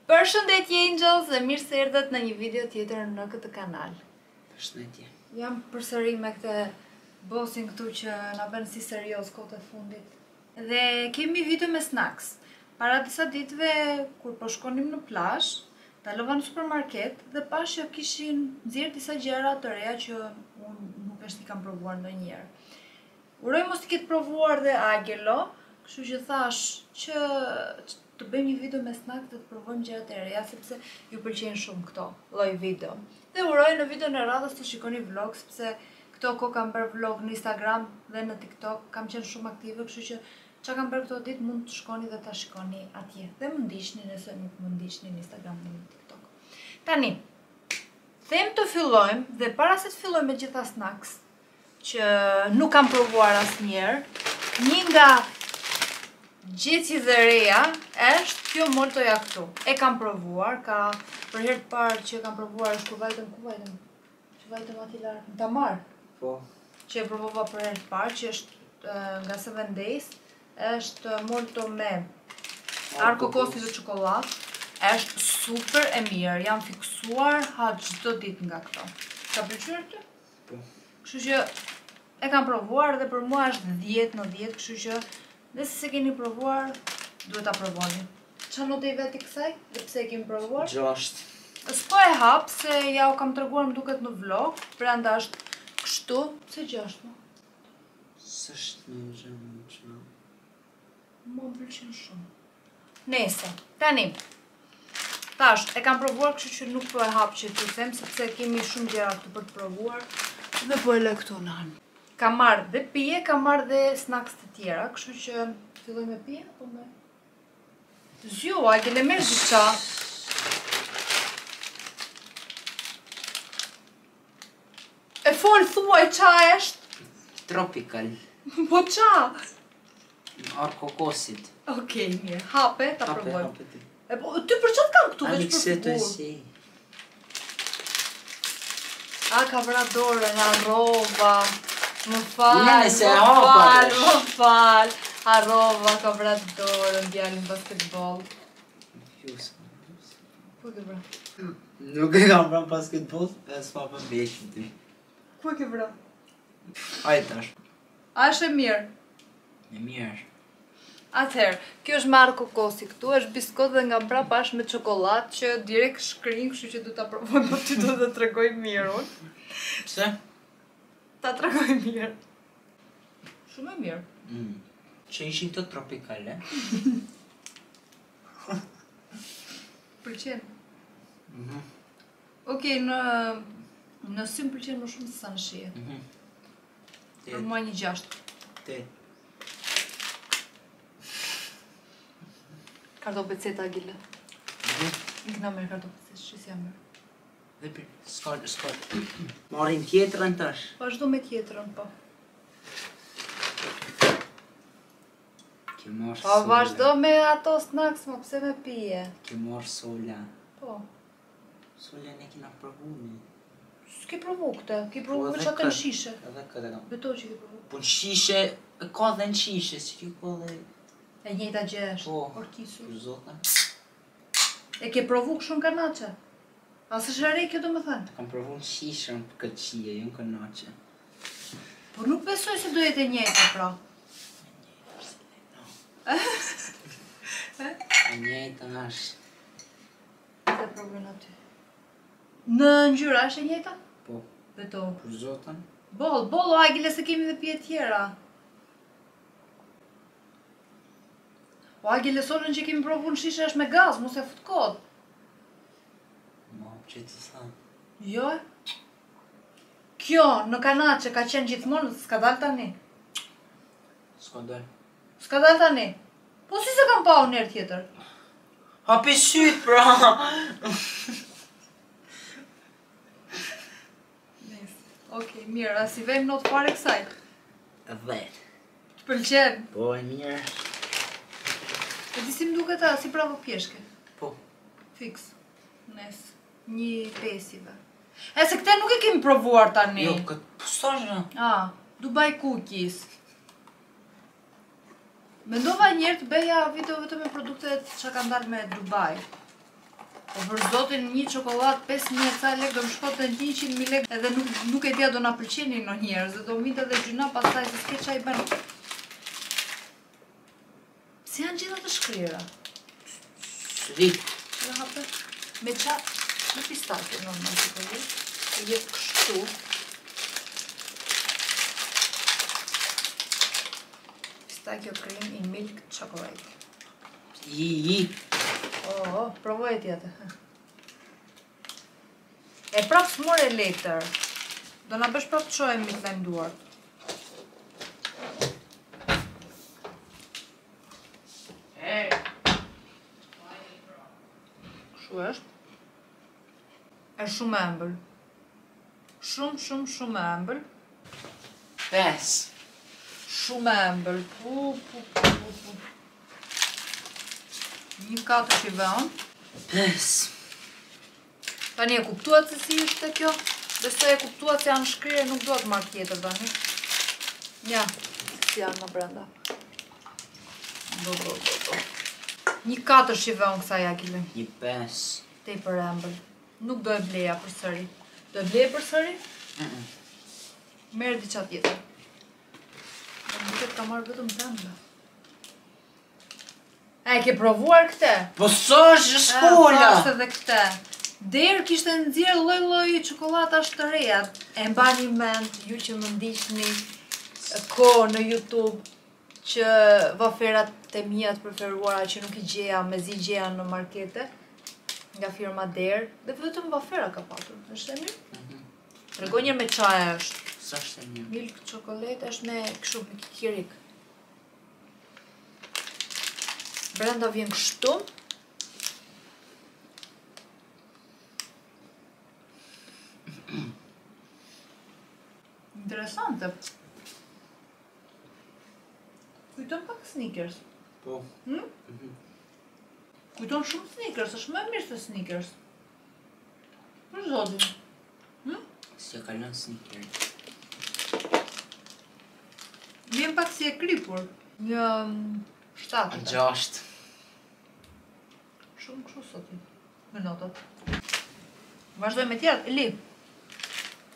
Përshëndetje Angels dhe mirë se erdhët në një video tjetër në këtë kanal. Përshëndetje. Jam përsëri me këtë bosin këtu që na bën si serioz kohët e fundit. Dhe kemi video me snacks. Para disa ditëve kur po shkonim në plazh, dalova në supermarket dhe pash që kishin nxjerr disa gjëra të reja që unë nuk është i kam provuar ndonjëherë. Uroj mos i ketë provuar dhe Angelo, kështu që thash që të bëjmë një video me snack dhe të provojmë gjërat e reja sepse ju pëlqejnë shumë këto lloj video. Dhe uroj në videon e radhës të shikoni vlog sepse këto kohë kam bërë vlog në Instagram dhe në TikTok, kam qenë shumë aktive, kështu që çka kam bërë këto ditë mund të shkoni dhe ta shikoni atje. Dhe më ndiqni nëse nuk më ndiqni në Instagram dhe në TikTok. Tani, them të fillojmë dhe para se të fillojmë me gjitha snacks që nuk kam provuar asnjëherë, një nga gjeci dhe reja është kjo moltoja këtu. E kam provuar, ka për herë të parë që kam provuar është ku vajtëm ati larë, në Tamar. Po. Që e provova për herë të parë, që është nga 7 Days, është molto me arë kokosi dhe çokoladë. Është super e mirë, jam fiksuar ha çdo ditë nga këto. Ka pëlqyer ty? Po. Kështu që e kam provuar dhe për mua është 10 në 10, kështu që nëse se keni provuar, duhet ta provoni. Çfarë note i veti kësaj? Dhe pse e kemi provuar? 6. S'po e hap se ja u kam treguar më duket në vlog, prandaj është kështu. Pse 6 mo? S'është një gjë që Më pëlqen shumë. Nese, tani. Tash, e kam provuar, kështu që nuk po e hap që t'ju them sepse kemi shumë gjëra këtu për të provuar dhe po e lë këtu në anë. Kam marrë dhe pije, kam marrë dhe snacks të tjera, kështu që filloj me pije apo me zju, a kene merr diçka? E fol thuaj qa është? tropical. Po qa? Arë kokosit. Okej, mirë, hape, ta provojmë. Hape ti. E po, ty për çfarë kam këtu veç për Mikseto figur? si. A, ka vra dorën, arrova. Më fal, Nene, se më hapa fal, është. më fal. Arrova, ka vra dorën, djalin basketbol. Ku e ke vra? Nuk e kam pranë basketbol, e s'ma për beshin ty. Ku e ke vra? Ajde tash. A është e mirë? E mirë. Atëherë, kjo është marrë kokosi këtu, është biskot dhe nga mbrapa është me çokoladë që direkt shkrin, kështu që du ta provoj, po ty do të tregoj mirë unë. Pse? Ta tregoj mirë. Shumë e mirë. Që ishin të tropikale. Pëlqen. Okej, në sy më pëlqen më shumë se sa në shije. Për mua një 6. Te. Kartopeceta Agile. Ikna me kartopecet, shqis jam mërë. Dhe për, s'ka. Marim tjetërën tash. Vazhdo me tjetërën, po. Ke marrë Po sola. vazhdo me ato snacks, më pse me pije. Ke marrë sola. Po. Sola ne kina provuni. S'ke provu këtë, ke provu Po, veç edhe atë në këtë. shishe. Edhe këtë kam. Beto që ke provu. Po në shishe, e ka dhe në shishe, si kjo ka dhe... E njëjta gjë është, Po. orkisur. Për zotën. E ke provu kështu në kanaçe? A s'është e re kjo do më thënë? Kam provu në shishe në këtë qije, ju në kënache. Por nuk besoj se do jetë e njëjta pra. E njëjta është. Se provojnë aty. Në ngjyra është e njëjta? Po, Beto. për zotën. Bol, o Agile se kemi dhe pije tjera. O Agile solën që kemi provu në shishe është me gaz, mos e fut kod. Ma, që të thamë. Jo? Kjo në kanaçe ka qenë gjithmonë, s'ka dal tani. S'ka dojë. S'ka dal tani. Po si se kam pa unë njerë tjetër? Hapi syt, pra! Okej, mirë, a si vejmë not fare kësaj? 10. Të pëlqen? Po, e mirë. E di si më duket ta, si pravo pjeshke? Po. Fix. Nes. 1/5. E se këte nuk e kemi provuar tani. Jo, këtë pësashë. Dubai Cookies. Mendova njerë të beja video vetëm me produktet që kanë dalë me Dubai. Po për zotin një çokoladë 5.000 ca lek do më shkote 100.000 lek edhe nuk e dia do na pëlqeni në njerëz dhe do minte edhe gjyna pastaj se s'ke çaj bën. Si janë gjitha të shkrira? Srit. Dhe hape me qa me pistake normal që përri. E jetë kështu. Pistake cream in milk chocolate. Provoj tjetër. E prap s'more letër. Do na bësh prap të shohim të lajmëruar. Kështu është. Është shumë e ëmbël. Shumë e ëmbël. 5. Shumë e ëmbël. 1/4 i vën. 5. Tani e kuptuat se si është kjo? Besoj e kuptuat se janë shkrire, nuk do të marrë tjetër tani. Ja, si janë më brenda. 1/4 i vën kësaj akile. 1/5. Tej për ëmbël. Nuk do e bleja përsëri. Do e bleja përsëri? Merë diqa tjetër. Nuk e ka marrë vetëm brenda. E ke provuar këte? Po sa është shkolla? Thashtë edhe këte. Derë kishte nxjerrë lloj-lloj çokoladash të reja. E mbani mend ju që më ndiqni kohë në YouTube që vaferat e mia të preferuara që nuk i gjeja, mezi gjeja në markete nga firma Derë, dhe vetëm vafera ka patur. Është e mirë? Tregoj një me çaje është. Sa është e mirë? Milk chocolate është me kështu me kikirik. Brenda vjen kështu. Interesante. Kujton pak Snickers. Po. Kujton shumë Snickers, është më mirë se Snickers. Për zotin. Si e kalon Snickers. Vjen pak si e kripur. Një 7. 6. Shumë kështu sotin. Me notat. Vazhdoj me tjerët. Eli.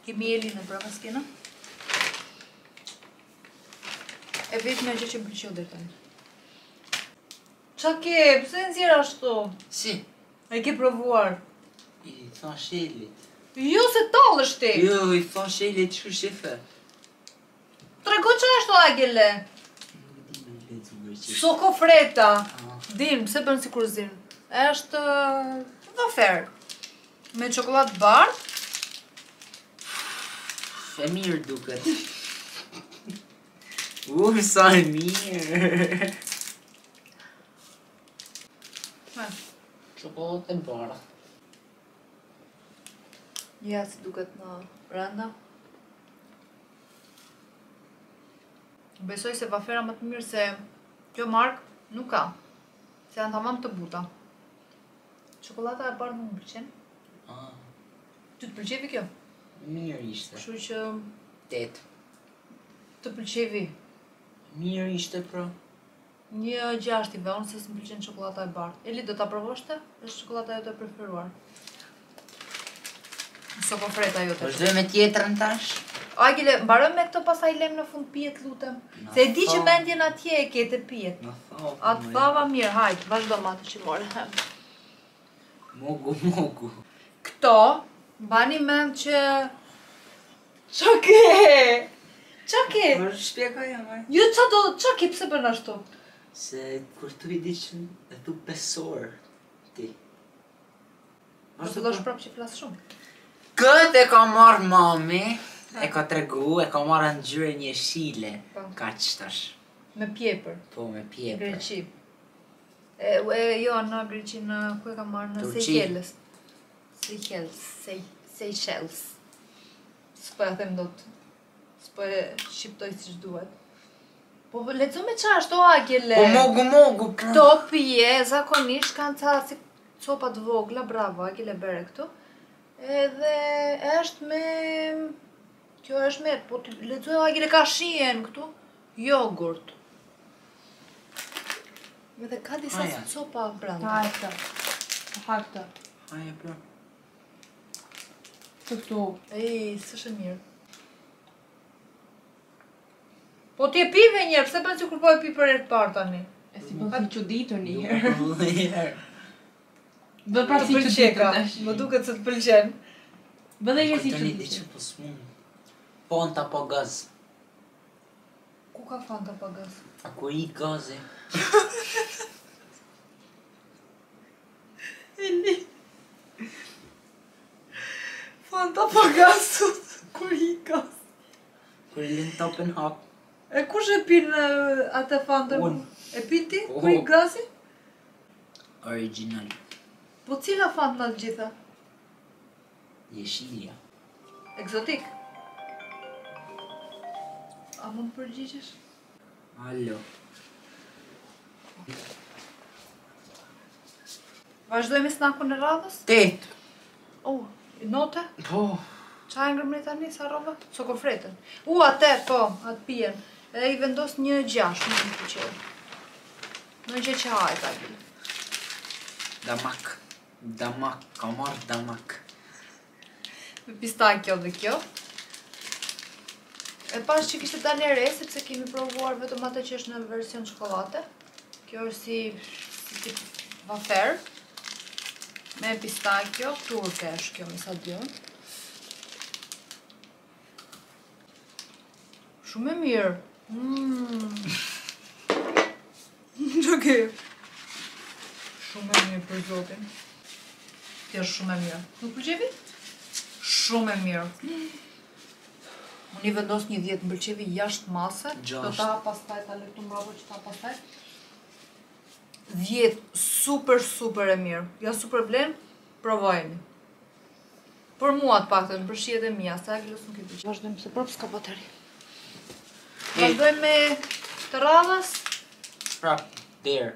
Kemi Eli në brava skena. E vetë me gjë që më pëlqeu deri tani. Qa ke? Pse nxjerr ashtu? Si? E ke provuar? I thash Elit. Jo se tallesh ti. Jo, i thash Elit që shefe. Trego qa ashtu Agile? Soko freta. Dim, pse bën si kur zin. Është vafer. Me çokoladë bardhë. E mirë duket. Sa e mirë. Çokoladë e bardhë. Ja si duket në brenda. Besoj se vafera më të mirë se kjo markë nuk ka. Se janë tamam të buta. Çokolada e bardhë nuk më pëlqen. Ty të pëlqevi kjo? Mirë ishte. Kështu që 8. të pëlqevi. Mirë ishte pra. Një 6 i vënë se s'më pëlqen çokolada e bardhë. Eli, do ta provosh te? Është çokolada jote e preferuar. Soko freta jote. Vazhdoj me tjetrën tash. Agile, mbaroj me këto pastaj lem në fund pijet lutem. Se e di që mendjen atje e ke të pijet. Atë thava mirë, hajt, vazhdo ma të që more. Mogu. Këto, mbani mend që... Qa ke? Për shpjegoj ama. Jo, qa ke, pse bën ashtu? Se kur tu i diqën e tu besor ti. Do të dosh prap që flas shumë. Këtë e ka marrë mami, e ka tregu, e ka marrë në gjyre një shile. Ka qëtash. Me pjepër. Po, me pjepër. Greqi. Jo, në Greqi, në ku e ka marrë në Turqi. Seychelles. S'po ja them dot. S'po e shqiptoj si duhet. Po leco me qa ashtu Agile. Po mogu. Këto pije, zakonisht kanë ca si copa të vogla, bravo, Agile bere këtu. Edhe është me... Kjo është me... Po të lecoj Agile ka shien këtu. Jogurt. Edhe ka disa copa brenda. Ha këta. Haje pra. Të këtu. S'është mirë. Po t'je pive njerë, pse bën që kur po e pi për e të parë tani? E si po si çuditur një herë. Bë Bë pra si çuditur tash. Më duket se të pëlqen. Bë dhe herë si Tani çuditur. diçka po s'mund. Fonta po gaz. Ku ka Fanta pa gaz? A ku I gazi? Fanta pa gaz, kur I gaz. Kur lin topin hap. E kush e pin atë Fantën? Unë. E pin ti? Po. Kur I gazi? Original. Po cila Fanta nga të gjitha? Jeshilja. Ekzotik. A mund përgjigjesh? Alo. Vazhdojmë snakun e radhës? 8. Note? Po. Qa e ngrëmri tani sa roba? Sokofretën. Atë, po, atë pijen. Edhe I vendos 1,6, nuk më pëlqeu. Në gjë që hajt ati. Damak. Damak. Ka marrë damak. Me pistakjo dhe kjo. E pas që kishte dalë e re, sepse kemi provuar vetëm atë që është në version çokolate. Kjo është si tip wafer. Me pistakjo, turke është kjo, me sa dion. Shumë e mirë. Okej. Shumë e mirë për zotin. Kjo është shumë e mirë. Nuk pëlqevi? Shumë e mirë. Unë I vendos 10, më pëlqevi jashtë mase. Do ta pastaj ta lë këtu mbrapa që ta pastaj. 10, super e mirë. Ja super vlen, provojeni. Për mua të paktën, për shihet e mia, sa Agilës nuk I pëlqen. Vazhdojmë se prap s'ka bateri. Vazhdojmë me të radhës. Prap, there.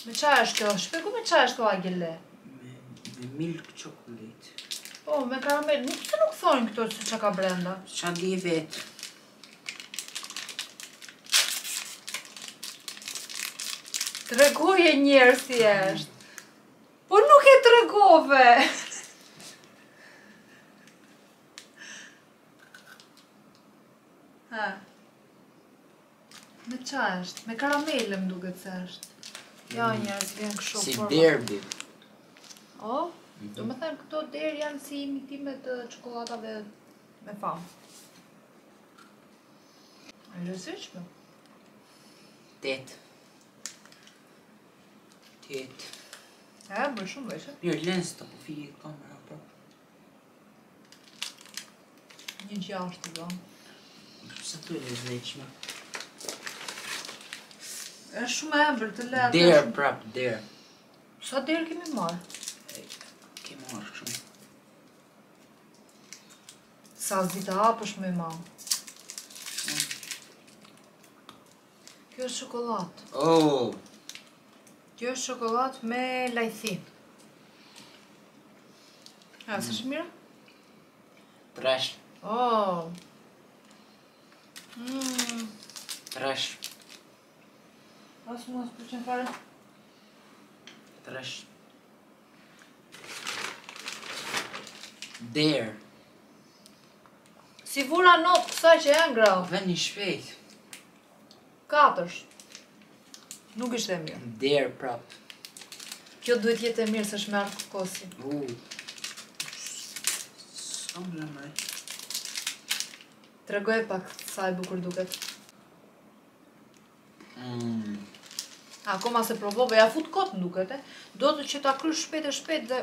Me qa është kjo? Shpjego me qa është kjo Agile? Me milk chocolate. Po, me karamel. Pse nuk thonë këto që qa ka brenda? Qa di vetë. Tregoje njerë si është. Po nuk e tregove! Ha. Me qa është? Me karamele më duket se është. Ja njerës vjen kështu Si forma. derby. O? Do më thënë këto derë janë si imitime të çokoladave me famë. E lëzishme. 8. 8. Bërë shumë veshë. Mirë lens të po fije kamera pra. 1,6 të do. Se të e lezleqme. Është shumë e embër të le atë. There prap, there. Sa derë kemi marrë? Ke marrë shumë. Sa zdi të hapësh me ma. Kjo është shokolat. Oh. Kjo është shokolat me lajthi. S'është mira? Trash. Oh. Trash. Asë mua s'pëlqen fare. Trash. There. Si vura not kësaj që janë grau. Veni shpejt. 4. Nuk ishte e mirë. There prap. Kjo duhet jetë e mirë se është me arë kokosi. Sa më lëmëj. Tregoj pak sa e bukur duket. Akoma se provove, ja fut kot në duket, e. Do të që ta krysh shpejt dhe...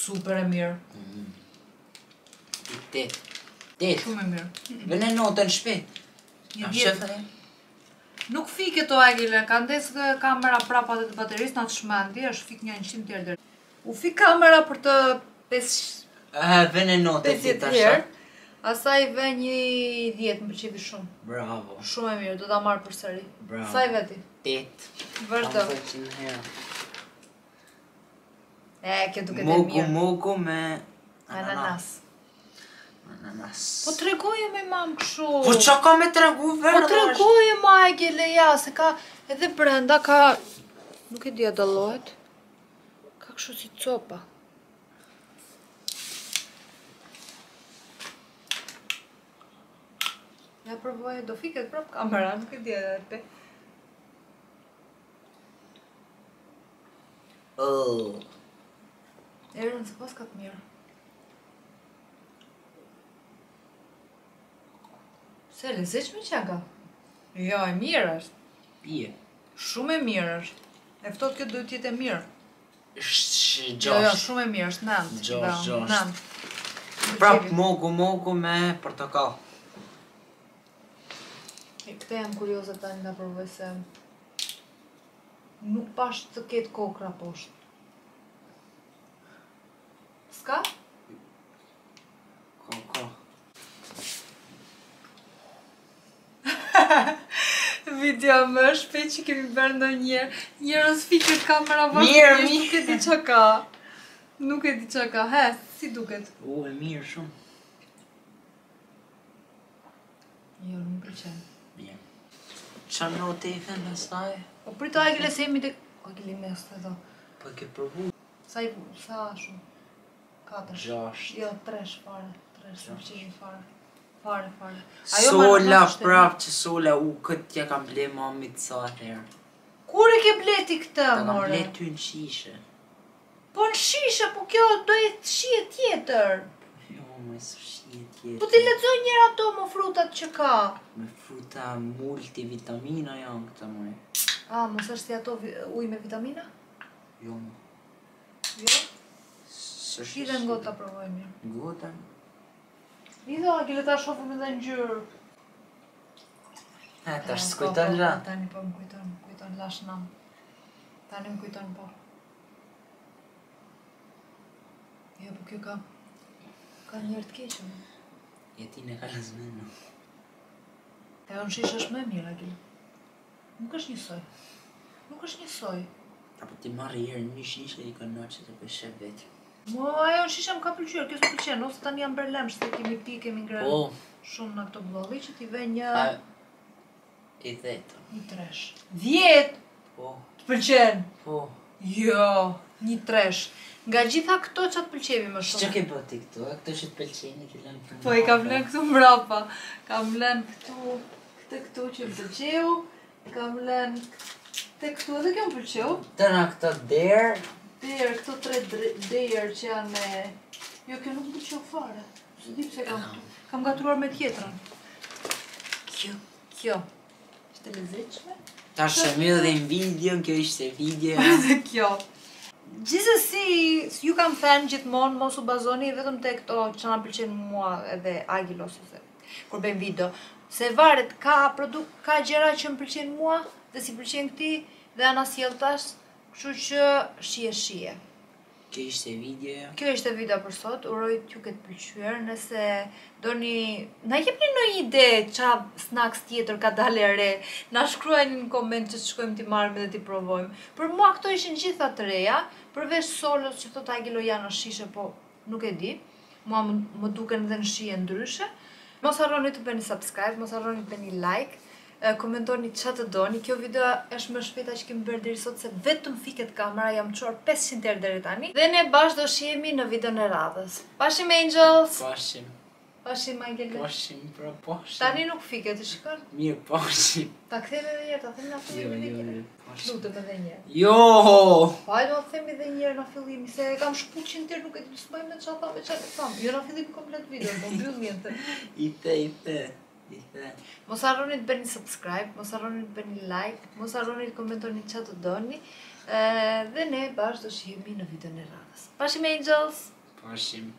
Super e mirë. 8. 8. Shumë e mirë. Vene notën shpejt. Një A 10. shëfë Nuk fike to Agile, ka ndesë kamera prapa të baterisë, na të shmendi, është fik një 100 tjerë dhe. U fik kamera për të 50 Vene notën ti tash. tjerë, asaj ve një 10, më pëlqevi shumë. Bravo. Shumë e mirë, do ta marrë për sëri. Bravo. Sa I veti? 8. Vazhdo. Kjo duket e mirë. Mogu me Ananas. Ananas. Po tregoje me mam kështu. Po qa ka me tregu Po verë? tregoje ma Agile, ja, se ka edhe brenda ka Nuk e di a dallohet. Ka kështu si copa. Ja provoj, do fiket prap kamera, nuk e di edhe te. Erën se pas ka të mirë. Se lezetshme që ka? Jo, e mirë është. Pije. Shumë e mirë është. E ftohet kjo duhet jetë e mirë. Është Jo, 6. shumë e mirë është 9. 6. 9. Prap moku me portokall. E këte jam kurioze tani nga provoj se nuk pash të ketë kokra poshtë. Ska? Ko. Video më shpejt që kemi bërë ndonjëherë. Njerëz fiket kamera Mirë, nuk e di çka ka. Nuk e di çka ka. He, si duket? E mirë shumë. Jo, nuk më pëlqen. Mirë. Qa note i thënë pastaj? Po prito Agile se jemi të... Agile mes të do. Po e ke provu? Sa shumë? 4. 6. Jo, 3 fare. 3 shumë fare. Fare. Sola prap që sola këtë ja kam ble mamit sa herë. Kur e ke bleti këtë, Ta kam more? ble ty në shishe. Po në shishe, po kjo do jetë shije tjetër. Jo, me së shije tjetër. Po ti lexoj njëra ato më frutat që ka. Me fruta multivitamina janë këta mëj. Mos është si ato ujë me vitamina? Jo, Jo? së I dhe ngot ta provoj mirë. Ngota. I dhe Agile ta shofim edhe ngjyrë. Tash s'kujton ra. Tani po më kujton lash nam. Tani më kujton po. Jo, po kjo ka njerë të keqëm. Jetin e ka lëzmenu. E unë shisha është më e mirë, Agile. Nuk është njësoj. Apo ti marrë herë një shishe i ka noqe të peshe vetë. Ajo në shisha më ka pëlqyer, kjo s'më pëlqen, ose tani jam bërë lemsh se kemi pi, kemi ngrënë Po, shumë në këto blolli që t'i ve një i thetë. 3. 10! Po, Të pëlqen? po. Jo, 1 Nga gjitha këto që të pëlqevi më Që shumë. ke bëti këto? Këto që të pëlqeni të lënë këtu. Po i kam lënë këtu mbrapa. Kam lënë këtu që më pëlqeu. Kam lënë këtu edhe kjo më pëlqeu. Tëna këto derë. Derë, këto 3 derë që janë me... Jo, kjo nuk më pëlqeu fare. Së di pse kam gatuar me tjetrën. Kjo. Ishte lezetshme. Tash e mbyllim videon, kjo ishte video. Dhe kjo. Gjithsesi, ju kam thënë gjithmonë mos u bazoni vetëm te këto që na pëlqen mua edhe Agil ose se kur bëjmë video. Se varet ka gjëra që më pëlqen mua dhe si pëlqen këtij dhe ana sjelltash, kështu që shije. Kjo ishte video. Kjo ishte video për sot, uroj t'ju ketë pëlqyer, nëse doni na jepni ndonjë ide qa snacks tjetër ka dalë re, na shkruajini në koment që shkojmë t'i marrim dhe t'i provojmë. Për mua këto ishin gjitha të reja, përveç solos që thot Agilo janë në shishe, po nuk e di. Mua më duken edhe në shije ndryshe. Mos harroni të bëni subscribe, mos harroni të bëni like. Komentoni qa të doni. Kjo video është më shpejta që kemi bërë deri sot se vetëm fiket kamera, jam çuar 500 herë deri tani. Dhe ne bashkë do shihemi në videon e radhës. Pashim Angels. Pashim Agile. Pra pashim. Tani nuk fiket, e shikon? Mirë, pashim. Ta kthejmë edhe një herë, ta themi na fillimi edhe një herë. Pashim. Lutem edhe një herë. Jo! Hajde ta themi edhe një herë në fillimi, se e kam shpuqin tërë, nuk e di s'moj me çfarë thamë, çfarë tham. Jo në fillim komplet video, po mbyll mjetë. I the. Mos harroni të bëni subscribe, mos harroni të bëni like, mos harroni të komentoni çfarë të doni. Dhe ne bashkë do shihemi në videon e radhës. Pashim Angels. Pashim.